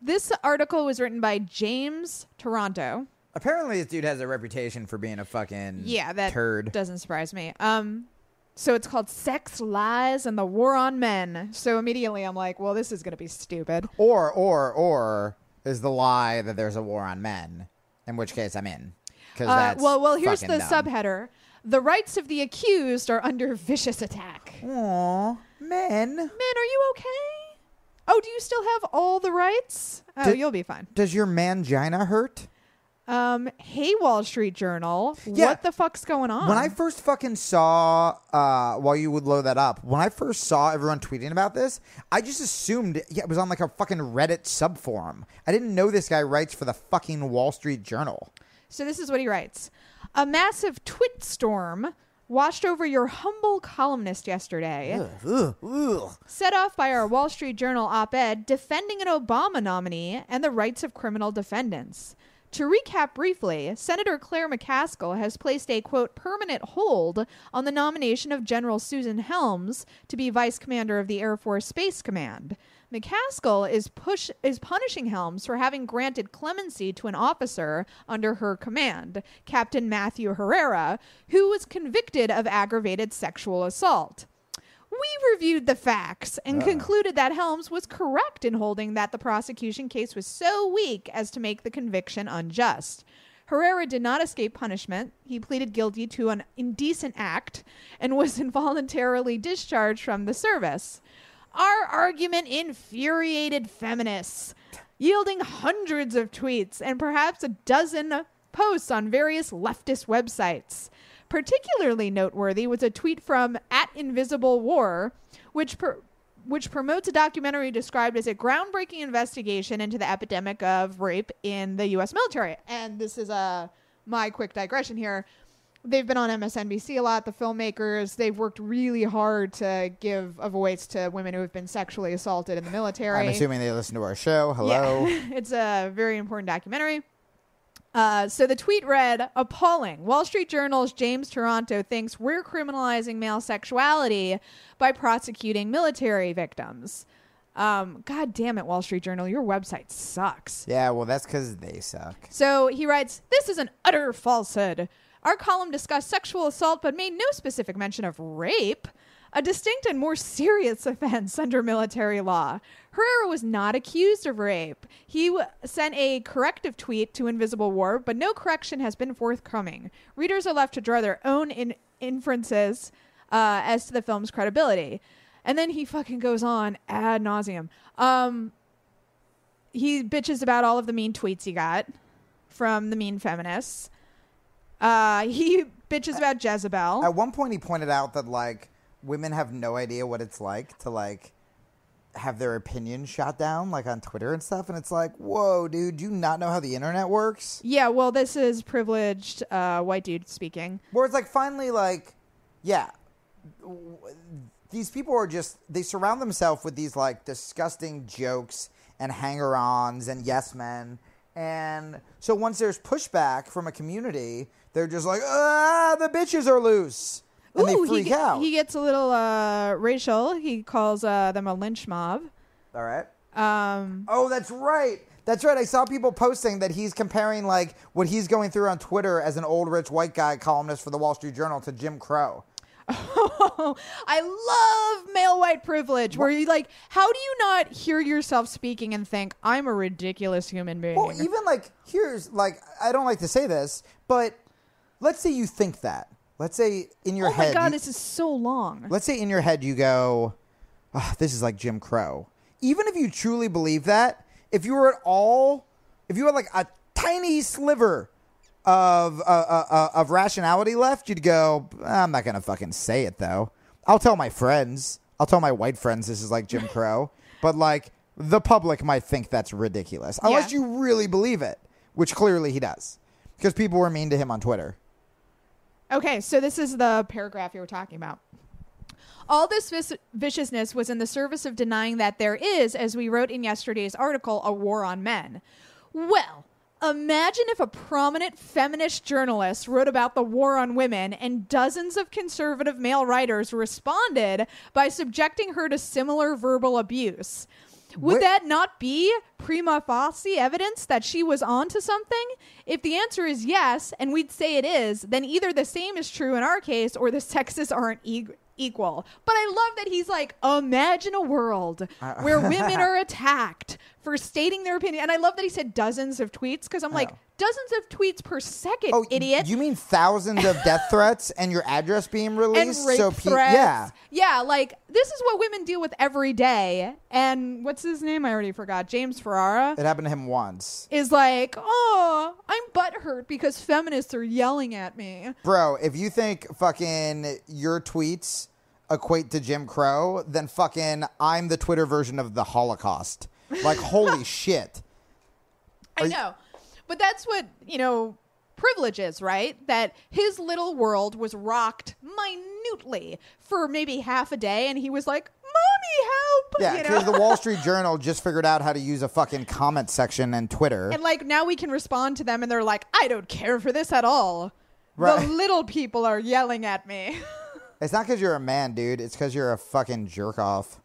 This article was written by James Toronto. Apparently, this dude has a reputation for being a fucking turd. Doesn't surprise me. So it's called Sex, Lies, and the War on Men. So immediately I'm like, well, this is going to be stupid. Or is the lie that there's a war on men, in which case I'm in. Well, here's the dumb. subheader. The rights of the accused are under vicious attack. Aww, men. Men, are you okay? Oh, do you still have all the rights? Oh, you'll be fine. Does your mangina hurt? Hey, Wall Street Journal. Yeah. What the fuck's going on? When I first fucking saw, while you would load that up, when I first saw everyone tweeting about this, I just assumed it was on like a fucking Reddit subforum. I didn't know this guy writes for the fucking Wall Street Journal. So this is what he writes. A massive twit storm washed over your humble columnist yesterday. Set off by our Wall Street Journal op-ed defending an Obama nominee and the rights of criminal defendants. To recap briefly, Senator Claire McCaskill has placed a, quote, permanent hold on the nomination of General Susan Helms to be Vice Commander of the Air Force Space Command. McCaskill is punishing Helms for having granted clemency to an officer under her command, Captain Matthew Herrera, who was convicted of aggravated sexual assault. We reviewed the facts and concluded that Helms was correct in holding that the prosecution case was so weak as to make the conviction unjust. Herrera did not escape punishment. He pleaded guilty to an indecent act and was involuntarily discharged from the service. Our argument infuriated feminists, yielding hundreds of tweets and perhaps a dozen posts on various leftist websites. Particularly noteworthy was a tweet from @InvisibleWar, which promotes a documentary described as a groundbreaking investigation into the epidemic of rape in the U.S. military. And this is my quick digression here. They've been on MSNBC a lot, the filmmakers. They've worked really hard to give a voice to women who have been sexually assaulted in the military. I'm assuming they listen to our show. Hello. Yeah. It's a very important documentary. So the tweet read, appalling. Wall Street Journal's James Toronto thinks we're criminalizing male sexuality by prosecuting military victims. God damn it, Wall Street Journal. Your website sucks. Yeah, well, that's because they suck. So he writes, this is an utter falsehood. Our column discussed sexual assault but made no specific mention of rape, a distinct and more serious offense under military law. Herrera was not accused of rape. He sent a corrective tweet to Invisible War, but no correction has been forthcoming. Readers are left to draw their own inferences as to the film's credibility. And then he fucking goes on ad nauseum. He bitches about all of the mean tweets he got from the mean feminists. He bitches about Jezebel. At one point he pointed out that, like, women have no idea what it's like to, like, have their opinion shot down, like, on Twitter and stuff. And it's like, whoa, dude, do you not know how the internet works? Yeah, well, this is privileged white dude speaking. Where it's like, finally, like, yeah, these people are just, they surround themselves with these, like, disgusting jokes and hanger-ons and yes men. And so once there's pushback from a community, they're just like, the bitches are loose. And they freak out. He gets a little racial. He calls them a lynch mob. All right. Oh, that's right. That's right. I saw people posting that he's comparing, like, what he's going through on Twitter as an old rich white guy columnist for the Wall Street Journal to Jim Crow. Oh, I love male white privilege. Where you like, how do you not hear yourself speaking and think, I'm a ridiculous human being? Well, even like, here's, like, I don't like to say this, but let's say you think that. Let's say in your head. Oh my God, this is so long. Let's say in your head you go, this is like Jim Crow. Even if you truly believe that, if you had like a tiny sliver of rationality left, you'd go, I'm not going to fucking say it though. I'll tell my friends. I'll tell my white friends this is like Jim Crow. But like the public might think that's ridiculous. Unless you really believe it, which clearly he does. Because people were mean to him on Twitter. Okay, so this is the paragraph you were talking about. All this viciousness was in the service of denying that there is, as we wrote in yesterday's article, a war on men. Well, imagine if a prominent feminist journalist wrote about the war on women and dozens of conservative male writers responded by subjecting her to similar verbal abuse. Would that not be prima facie evidence that she was onto something? If the answer is yes, and we'd say it is, then either the same is true in our case or the sexes aren't equal. But I love that he's like, imagine a world where women are attacked for stating their opinion. And I love that he said dozens of tweets, because I'm like, dozens of tweets per second, idiot. You mean thousands of death threats and your address being released? And rape threats. Yeah, like, this is what women deal with every day. And what's his name? I already forgot. James Ferrara. It happened to him once. Is like, oh, I'm butthurt because feminists are yelling at me. Bro, if you think fucking your tweets equate to Jim Crow, then fucking I'm the Twitter version of the Holocaust. Like, holy shit. I know. But that's what, privilege is, right? That his little world was rocked minutely for maybe half a day, and he was like, Mommy, help! Yeah, because the Wall Street Journal just figured out how to use a fucking comment section in Twitter. And, like, now we can respond to them, and they're like, I don't care for this at all. Right. The little people are yelling at me. It's not because you're a man, dude. It's because you're a fucking jerk-off.